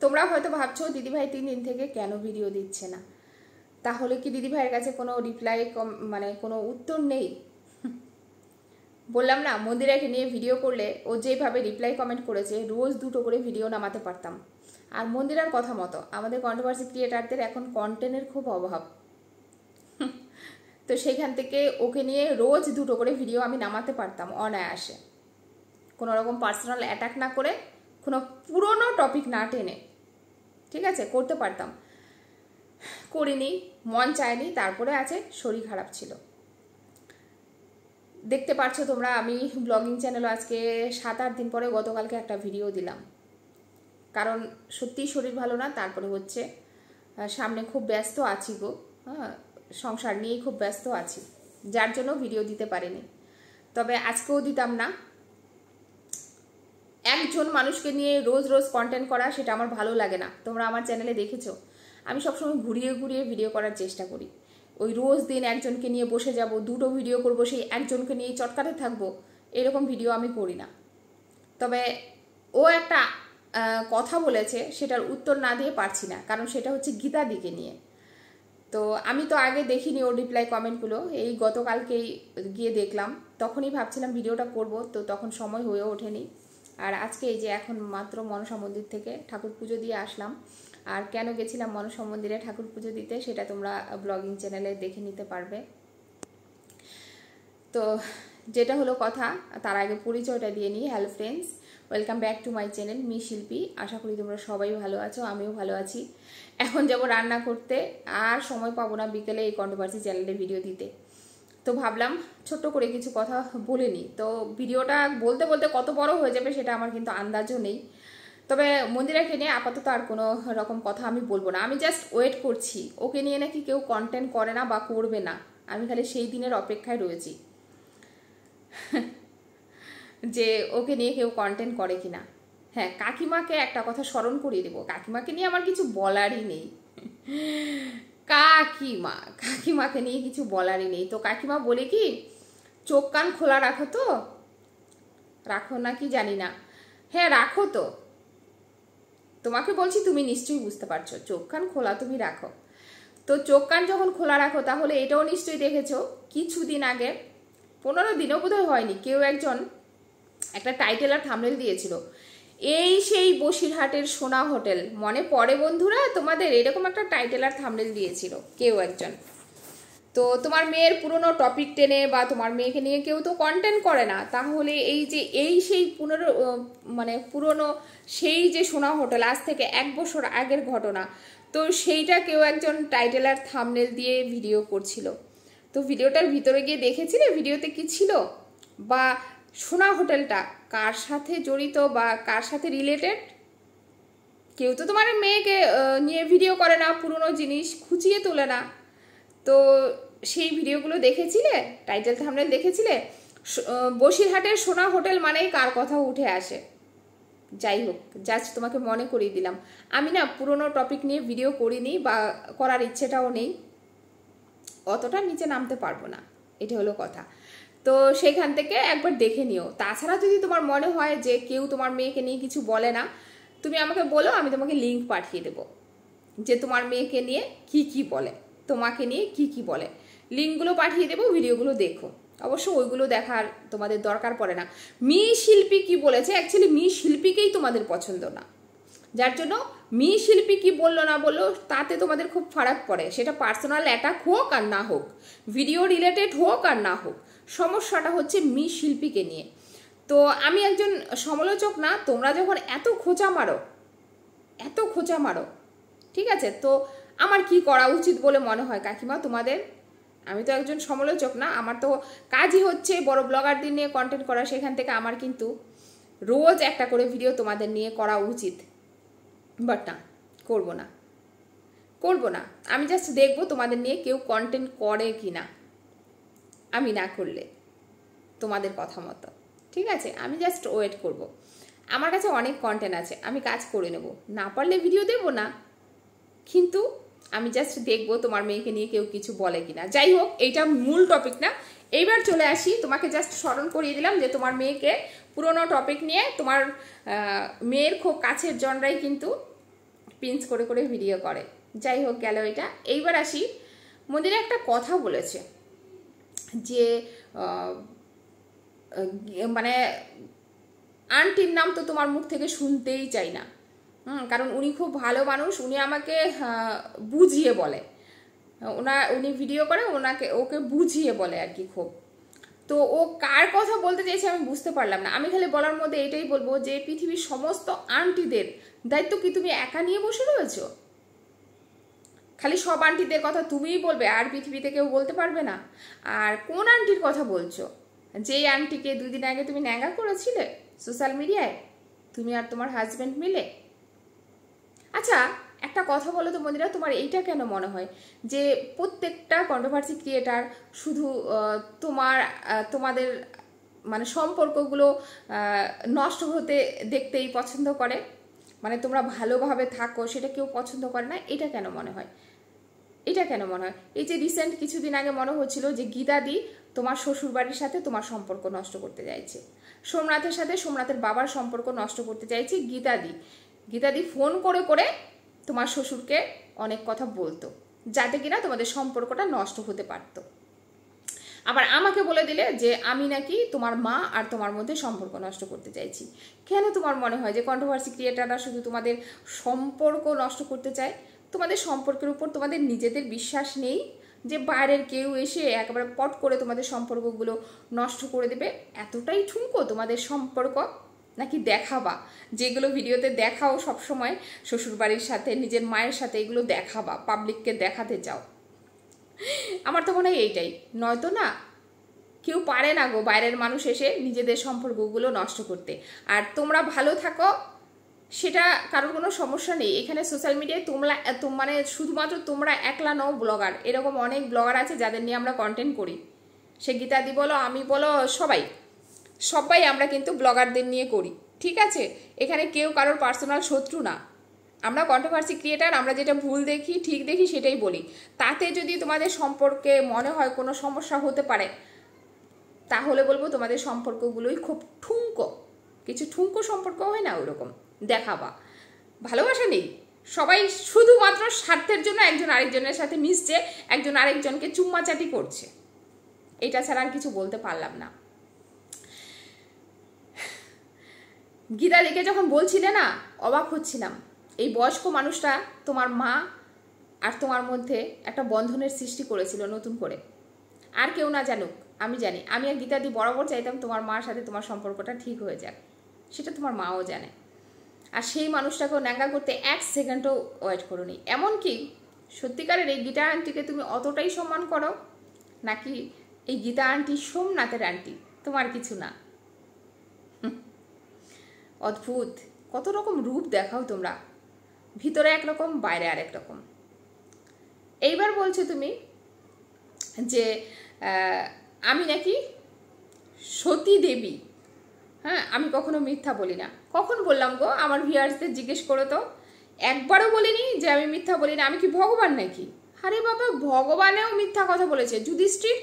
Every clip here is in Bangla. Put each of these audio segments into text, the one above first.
তোমরা হয়তো ভাবছো দিদিভাই 3 দিন থেকে কেন ভিডিও দিচ্ছে না, তাহলে কি দিদিভাইয়ের কাছে কোনো রিপ্লাই মানে কোনো উত্তর নেই? বললাম না, মন্দিরাকে নিয়ে ভিডিও করলে ও যেভাবে রিপ্লাই কমেন্ট করেছে, রোজ 2টো করে ভিডিও নামাতে পারতাম। আর মন্দিরার কথা মতো আমাদের কন্ট্রোভার্সি ক্রিয়েটারদের এখন কন্টেন্টের খুব অভাব। তো সেইখান থেকে ওকে নিয়ে রোজ 2টো করে ভিডিও আমি নামাতে পারতাম অনায়াসে, কোনো রকম পার্সোনাল অ্যাটাক না করে, কোনো পুরনো টপিক না টেনে, ঠিক আছে, করতে পারতাম। করিনি, মন চায়নি, তারপরে আছে শরীর খারাপ ছিল। দেখতে পাচ্ছ তোমরা, আমি ব্লগিং চ্যানেলও আজকে 7-8 দিন পরে গতকালকে একটা ভিডিও দিলাম, কারণ সত্যিই শরীর ভালো না। তারপরে হচ্ছে সামনে খুব ব্যস্ত আছি গো, হ্যাঁ, সংসার নিয়েই খুব ব্যস্ত আছি, যার জন্য ভিডিও দিতে পারিনি। তবে আজকেও দিতাম না। একজন মানুষকে নিয়ে রোজ রোজ কন্টেন্ট করা, সেটা আমার ভালো লাগে না। তোমরা আমার চ্যানেলে দেখেছো আমি সবসময় ঘুরিয়ে ঘুরিয়ে ভিডিও করার চেষ্টা করি। ওই রোজ দিন একজনকে নিয়ে বসে যাব, 2টো ভিডিও করব, সেই একজনকে নিয়ে চটকাতে থাকবো, এরকম ভিডিও আমি করি না। তবে ও একটা কথা বলেছে, সেটার উত্তর না দিয়ে পারছি না, কারণ সেটা হচ্ছে গীতাদিকে নিয়ে। তো আমি তো আগে দেখিনি ওর রিপ্লাই কমেন্টগুলো, এই গতকালকেই গিয়ে দেখলাম, তখনই ভাবছিলাম ভিডিওটা করব, তো তখন সময় হয়ে ওঠেনি। আর আজকে এই যে এখন মাত্র মনসা মন্দির থেকে ঠাকুর পুজো দিয়ে আসলাম। আর কেন গেছিলাম মনসা মন্দিরে ঠাকুর পুজো দিতে, সেটা তোমরা ব্লগিং চ্যানেলে দেখে নিতে পারবে। তো যেটা হলো কথা, তার আগে পরিচয়টা দিয়ে নিই। Hello friends, welcome back to my channel me শিল্পী। আশা করি তোমরা সবাই ভালো আছো, আমিও ভালো আছি। এখন যাব রান্না করতে, আর সময় পাবো না বিকেলে এই কন্ট্রোভার্সি চ্যানেলে ভিডিও দিতে। তো ভাবলাম ছোট্ট করে কিছু কথা বলে নিই। তো ভিডিওটা বলতে বলতে কত বড় হয়ে যাবে সেটা আমার কিন্তু আন্দাজও নেই। তবে মন্দিরাকে নিয়ে আপাতত আর কোনো রকম কথা আমি বলবো না। আমি জাস্ট ওয়েট করছি, ওকে নিয়ে নাকি কেউ কন্টেন্ট করে না বা করবে না, আমি খালি সেই দিনের অপেক্ষায় রয়েছি যে ওকে নিয়ে কেউ কন্টেন্ট করে কিনা। হ্যাঁ, কাকিমাকে একটা কথা স্মরণ করিয়ে দেবো, কাকিমাকে নিয়ে আমার কিছু বলারই নেই। কাকিমাকে নিয়ে কিছু বলারই নেই। তো কাকিমা বলে কি, চোখ কান খোলা রাখো, তো রাখো নাকি জানি না, হ্যাঁ রাখো। তো তোমাকে বলছি, তুমি নিশ্চয়ই বুঝতে পারছো, চোখ কান খোলা তুমি রাখো। তো চোখ কান যখন খোলা রাখো, তাহলে এটাও নিশ্চয়ই দেখেছো কিছুদিন আগে, 15 দিনও বোধহয় হয়নি, কেউ একজন একটা টাইটেল আর থাম্বনেল দিয়েছিল, এই সেই বসিরহাটের সোনা হোটেল। মনে পড়ে বন্ধুরা তোমাদের? এরকম একটা টাইটেল আর থাম্বনেল দিয়েছিল কেউ একজন। তো তোমার মেয়ের পুরনো টপিক টেনে বা তোমার মেয়েকে নিয়ে কেউ তো কন্টেন্ট করে না, তাহলে এই যে এই সেই পুরনো সেই যে সোনা হোটেল, আজ থেকে 1 বছর আগের ঘটনা, তো সেইটা কেউ একজন টাইটেল আর থাম্বনেল দিয়ে ভিডিও করছিল। তো ভিডিওটার ভিতরে গিয়ে দেখেছিলে ভিডিওতে কি ছিল, বা সোনা হোটেলটা কার সাথে জড়িত বা কার সাথে রিলেটেড? কেউ তো তোমার মেয়েকে নিয়ে ভিডিও করে না, পুরনো জিনিস খুঁচিয়ে তোলে না। তো সেই ভিডিওগুলো দেখেছিলে, টাইটেল থাম্বনেল দেখেছিলে? বসিরহাটের সোনা হোটেল মানেই কার কথা উঠে আসে। যাই হোক, জাস্ট তোমাকে মনে করিয়ে দিলাম। আমি না পুরনো টপিক নিয়ে ভিডিও করিনি বা করার ইচ্ছেটাও নেই, অতটা নিচে নামতে পারবো না, এটা হলো কথা। তো সেখান থেকে একবার দেখে নিও। তাছাড়া যদি তোমার মনে হয় যে কেউ তোমার মেয়েকে নিয়ে কিছু বলে না, তুমি আমাকে বলো, আমি তোমাকে লিঙ্ক পাঠিয়ে দেবো যে তোমার মেয়েকে নিয়ে কি কি বলে, তোমাকে নিয়ে কি কি বলে। লিঙ্কগুলো পাঠিয়ে দেবো, ভিডিওগুলো দেখো। অবশ্য ওইগুলো দেখার তোমাদের দরকার পড়ে না। মি শিল্পী কি বলেছে, অ্যাকচুয়ালি মি শিল্পীকেই তোমাদের পছন্দ না, যার জন্য মি শিল্পী কি বললো না বললো তাতে তোমাদের খুব ফারাক পড়ে। সেটা পার্সোনাল অ্যাটাক হোক আর না হোক, ভিডিও রিলেটেড হোক আর না হোক, সমস্যাটা হচ্ছে মি শিল্পীকে নিয়ে। তো আমি একজন সমালোচক না, তোমরা যখন এত খোঁচা মারো, ঠিক আছে, তো আমার কি করা উচিত বলে মনে হয় কাকিমা তোমাদের? আমি তো একজন সমালোচক না, আমার তো কাজই হচ্ছে বড় ব্লগারদের নিয়ে কন্টেন্ট করা। সেখান থেকে আমার কিন্তু রোজ একটা করে ভিডিও তোমাদের নিয়ে করা উচিত, বাট না, করবো না। আমি জাস্ট দেখবো তোমাদের নিয়ে কেউ কন্টেন্ট করে কি না, আমি না করলে তোমাদের কথা মতো, ঠিক আছে। আমি জাস্ট ওয়েট করব। আমার কাছে অনেক কন্টেন্ট আছে, আমি কাজ করে নেব, না পারলে ভিডিও দেব না, কিন্তু আমি জাস্ট দেখবো তোমার মেয়েকে নিয়ে কেউ কিছু বলে কিনা। যাই হোক, এইটা মূল টপিক না। এইবার চলে আসি, তোমাকে জাস্ট স্মরণ করিয়ে দিলাম যে তোমার মেয়েকে পুরনো টপিক নিয়ে, তোমার মেয়ের খুব কাছের জনরাই কিন্তু পিঞ্চ করে করে ভিডিও করে। যাই হোক, গেল এটা। এইবার আসি, মন্দিরে একটা কথা বলেছে যে মানে আন্টির নাম তো তোমার মুখ থেকে শুনতেই চাই না। কারণ উনি খুব ভালো মানুষ, উনি আমাকে বুঝিয়ে বলে, উনি ভিডিও করে, ওকে বুঝিয়ে বলে আর কি খুব। তো ও কার কথা বলতে চাইছে আমি বুঝতে পারলাম না। আমি খালি বলার মধ্যে এটাই বলবো যে পৃথিবীর সমস্ত আন্টিদের দায়িত্ব কি তুমি একা নিয়ে বসে রয়েছো? খালি সব আন্টিদের কথা তুমিই বলবে আর পৃথিবীতে কেউ বলতে পারবে না? আর কোন আন্টির কথা বলছো? যেই আন্টিকে 2 দিন আগে তুমি ন্যাঙ্গা করেছিলে সোশ্যাল মিডিয়ায়, তুমি আর তোমার হাজবেন্ড মিলে। আচ্ছা, একটা কথা বলো তো বন্ধুরা, তোমার এইটা কেন মনে হয় যে প্রত্যেকটা কন্ট্রোভার্সি ক্রিয়েটার শুধু তোমাদের মানে সম্পর্কগুলো নষ্ট হতে দেখতেই পছন্দ করে? মানে তোমরা ভালোভাবে থাকো সেটা কেউ পছন্দ করে না, এটা কেন মনে হয়? এটা কেন মনে হয়? এই যে রিসেন্ট কিছুদিন আগে মনে হচ্ছিল যে গীতাদি তোমার শ্বশুরবাড়ির সাথে তোমার সম্পর্ক নষ্ট করতে চাইছে, সোমনাথের সাথে সোমনাথের বাবার সম্পর্ক নষ্ট করতে চাইছে গীতাদি ফোন করে করে তোমার শ্বশুরকে অনেক কথা বলতো, যাতে কিনা তোমাদের সম্পর্কটা নষ্ট হতে পারতো। আবার আমাকে বলে দিলে যে আমি নাকি তোমার মা আর তোমার মধ্যে সম্পর্ক নষ্ট করতে চাইছি। কেন তোমার মনে হয় যে কন্ট্রোভার্সি ক্রিয়েটাররা শুধু তোমাদের সম্পর্ক নষ্ট করতে চায়? তোমাদের সম্পর্কের উপর তোমাদের নিজেদের বিশ্বাস নেই যে বাইরের কেউ এসে একেবারে পট করে তোমাদের সম্পর্কগুলো নষ্ট করে দেবে? এতটাই ঠুনকো তোমাদের সম্পর্ক? নাকি দেখাবা, যেগুলো ভিডিওতে দেখাও সবসময় শ্বশুরবাড়ির সাথে নিজের মায়ের সাথে, এগুলো দেখাবা, পাবলিককে দেখাতে চাও? আমার তো মনে হয় এইটাই, নয়তো না কেউ পারে না গো বাইরের মানুষ এসে নিজেদের সম্পর্কগুলো নষ্ট করতে। আর তোমরা ভালো থাকো, সেটা কারোর কোনো সমস্যা নেই। এখানে সোশ্যাল মিডিয়ায় মানে শুধুমাত্র তোমরা একলা নও ব্লগার, এরকম অনেক ব্লগার আছে যাদের নিয়ে আমরা কন্টেন্ট করি। সে গীতাদি বলো, আমি বলো, সবাই আমরা কিন্তু ব্লগারদের নিয়ে করি, ঠিক আছে? এখানে কেউ কারোর পার্সোনাল শত্রু না। আমরা কন্ট্রোভার্সি ক্রিয়েটার, আমরা যেটা ভুল দেখি ঠিক দেখি সেটাই বলি। তাতে যদি তোমাদের সম্পর্কে মনে হয় কোনো সমস্যা হতে পারে, তাহলে বলবো তোমাদের সম্পর্কগুলোই খুব ঠুনকো, কিছু ঠুনকো সম্পর্ক হয় না ওরকম দেখাবা। ভালোবাসা নেই, সবাই শুধুমাত্র স্বার্থের জন্য একজন আরেকজনের সাথে মিশছে, একজন আরেকজনকে চুম্মাচাটি করছে, এটা ছাড়া আর কিছু বলতে পারলাম না। গীতাদিকে যখন বলছিলে না, অবাক হচ্ছিলাম, এই বয়স্ক মানুষটা তোমার মা আর তোমার মধ্যে একটা বন্ধনের সৃষ্টি করেছিল নতুন করে। আর কেউ না জানুক, আমি জানি। আমি আর গীতাদি বরাবর চাইতাম তোমার মার সাথে তোমার সম্পর্কটা ঠিক হয়ে যাক, সেটা তোমার মাও জানে। আর সেই মানুষটাকেও ন্যাঙ্গা করতে 1 সেকেন্ডও ওয়েট করোনি। এমনকি সত্যিকারের এই গীতা আন্টিকে তুমি অতটাই সম্মান করো নাকি এই গীতা আন্টি সোমনাথের আন্টি, তোমার কিছু না? অদ্ভুত, কত রকম রূপ দেখাও তোমরা, ভিতরে একরকম বাইরে আরেক রকম। এইবার বলছো তুমি যে আমি নাকি সতী দেবী। হ্যাঁ, আমি কখনো মিথ্যা বলি না। কখন বললাম গো? আমার ভিউয়ার্সদের জিজ্ঞেস করো তো। একবারও বলিনি যে আমি মিথ্যা বলি না। আমি কি ভগবান নাকি? আরে বাবা, ভগবানেও মিথ্যা কথা বলেছে। যুধিষ্ঠির,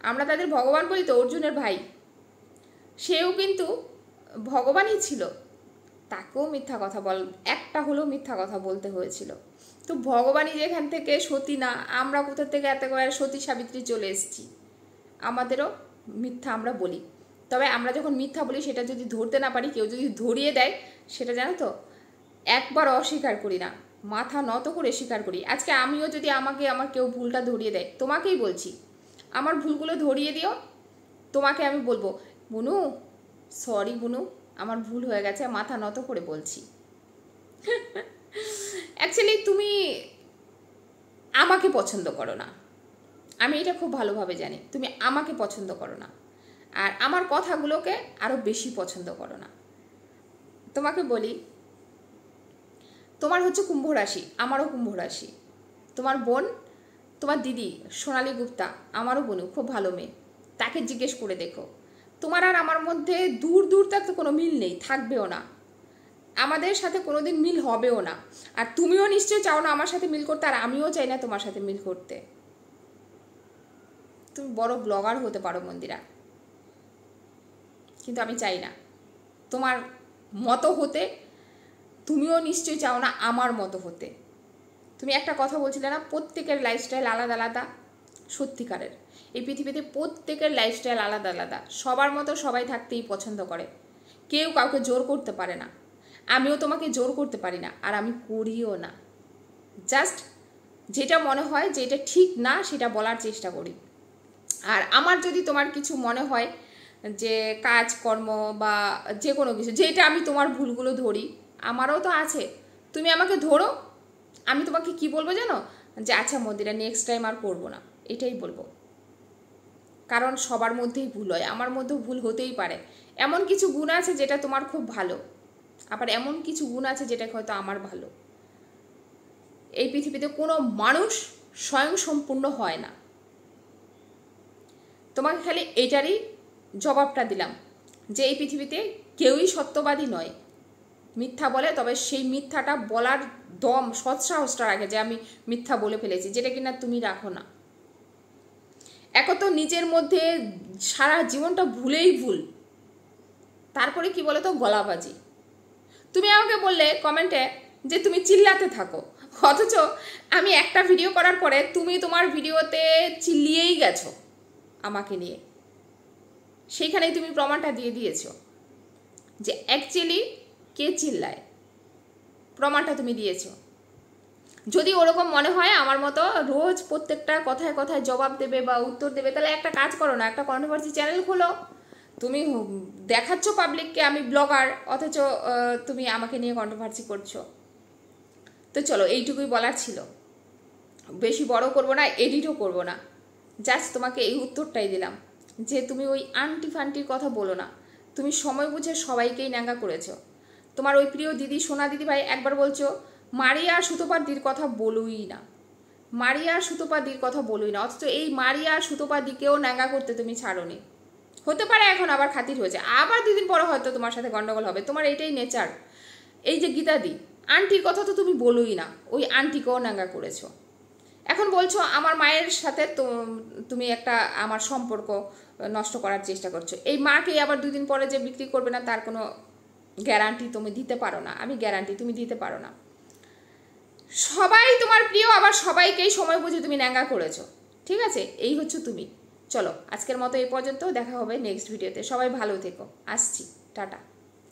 আমরা তাদের ভগবান বলি তো, অর্জুনের ভাই, সেও কিন্তু ভগবানই ছিল, তাকেও মিথ্যা কথা একটা হলেও মিথ্যা কথা বলতে হয়েছিল। তো ভগবানই যেখান থেকে সতী না, আমরা কোথা থেকে একেবারে সতী সাবিত্রী চলে এসেছি? আমাদেরও মিথ্যা আমরা বলি। তবে আমরা যখন মিথ্যা বলি সেটা যদি ধরতে না পারি, কেউ যদি ধরিয়ে দেয়, সেটা জানো তো একবার অস্বীকার করি না, মাথা নত করে স্বীকার করি। আজকে আমিও যদি আমার কেউ ভুলটা ধরিয়ে দেয়, তোমাকেই বলছি আমার ভুলগুলো ধরিয়ে দিও, তোমাকে আমি বলবো বুনু সরি বুনু, আমার ভুল হয়ে গেছে, মাথা নত করে বলছি। অ্যাকচুয়ালি তুমি আমাকে পছন্দ করো না, আমি এটা খুব ভালোভাবে জানি। তুমি আমাকে পছন্দ করো না, আর আমার কথাগুলোকে আরও বেশি পছন্দ করো না। তোমাকে বলি, তোমার হচ্ছে কুম্ভ রাশি, আমারও কুম্ভ রাশি। তোমার বোন, তোমার দিদি সোনালী গুপ্তা, আমারও বোনু, খুব ভালো মেয়ে, তাকে জিজ্ঞেস করে দেখো। তোমার আর আমার মধ্যে দূর দূর তক তো কোনো মিল নেই, থাকবেও না, আমাদের সাথে কোনোদিন মিল হবেও না। আর তুমিও নিশ্চয়ই চাও না আমার সাথে মিল করতে, আর আমিও চাই না তোমার সাথে মিল করতে। তুমি বড় ব্লগার হতে পারো মন্দিরা, কিন্তু আমি চাই না তোমার মতো হতে, তুমিও নিশ্চয়ই চাও না আমার মতো হতে। তুমি একটা কথা বলছিলে না, প্রত্যেকের লাইফস্টাইল আলাদা আলাদা। সত্যিকারের এই পৃথিবীতে প্রত্যেকের লাইফস্টাইল আলাদা আলাদা। সবার মতো সবাই থাকতেই পছন্দ করে, কেউ কাউকে জোর করতে পারে না। আমিও তোমাকে জোর করতে পারি না, আর আমি করিও না। জাস্ট যেটা মনে হয় যে এটা ঠিক না সেটা বলার চেষ্টা করি। আর আমার যদি তোমার কিছু মনে হয় যে কাজকর্ম বা যে কোনো কিছু, যেটা আমি তোমার ভুলগুলো ধরি, আমারও তো আছে, তুমি আমাকে ধরো, আমি তোমাকে কি বলবো জানো, যে আচ্ছা মন্দিরা নেক্সট টাইম আর করবো না, এটাই বলবো। কারণ সবার মধ্যেই ভুল হয়, আমার মধ্যেও ভুল হতেই পারে। এমন কিছু গুণ আছে যেটা তোমার খুব ভালো, আবার এমন কিছু গুণ আছে যেটা হয়তো আমার ভালো। এই পৃথিবীতে কোনো মানুষ স্বয়ং সম্পূর্ণ হয় না। তোমাকে খালি এটারই জবাবটা দিলাম যে এই পৃথিবীতে কেউই সত্যবাদী নয়, মিথ্যা বলে, তবে সেই মিথ্যাটা বলার দম সৎসাহসটা রাখে যে আমি মিথ্যা বলে ফেলেছি, যেটা কিনা তুমি রাখো না। এক তো নিজের মধ্যে সারা জীবনটা ভুলেই ভুল, তারপরে কি বলে তো গলাবাজি। তুমি আমাকে বললে কমেন্টে যে তুমি চিল্লাতে থাকো, অথচ আমি একটা ভিডিও করার পরে তুমি তোমার ভিডিওতে চিল্লিয়েই গেছো আমাকে নিয়ে। সেইখানেই তুমি প্রমাণটা দিয়ে দিয়েছো যে অ্যাকচুয়ালি কে চিল্লায়, প্রমাণটা তুমি দিয়েছো। যদি ওরকম মনে হয় আমার মতো রোজ প্রত্যেকটা কথায় কথায় জবাব দেবে বা উত্তর দেবে, তাহলে একটা কাজ করো না, একটা কন্ট্রোভার্সি চ্যানেল খোলো। তুমি দেখাচ্ছ পাবলিককে আমি ব্লগার, অথচ তুমি আমাকে নিয়ে কন্ট্রোভার্সি করছো। তো চলো, এইটুকুই বলার ছিল, বেশি বড় করব না, এডিটও করব না, জাস্ট তোমাকে এই উত্তরটাই দিলাম যে তুমি ওই আন্টি ফান্টির কথা বলো না। তুমি সময় বুঝে সবাইকেই ন্যাঙ্গা করেছো। তোমার ওই প্রিয় দিদি, সোনা দিদি ভাই একবার বলছো মারিয়া সুতপা দির কথা বলুই না, মারিয়া সুতপা দির কথা বলুই না, অথচ এই মারিয়া সুতপা দিকেও ন্যাঙ্গা করতে তুমি ছাড়োনি। হতে পারে এখন আবার খাতির হয়েছে, আবার দুদিন পরে হয়তো তোমার সাথে গন্ডগোল হবে, তোমার এইটাই নেচার। এই যে গীতাদি আন্টির কথা তো তুমি বলোই না, ওই আন্টিকেও ন্যাঙ্গা করেছো। এখন বলছো আমার মায়ের সাথে তো তুমি একটা আমার সম্পর্ক নষ্ট করার চেষ্টা করছো। এই মাকে আবার দুদিন পরে যে বিক্রি করবে না তার কোনো গ্যারান্টি তুমি দিতে পারো না, আমি গ্যারান্টি তুমি দিতে পারো না। সবাই তোমার প্রিয়, আবার সবাইকেই সময় বুঝে তুমি ন্যাঙ্গা করেছো। ঠিক আছে, এই হচ্ছে তুমি। চলো আজকের মতো এই পর্যন্ত, দেখা হবে নেক্সট ভিডিওতে। সবাই ভালো থেকো, আসছি, টাটা।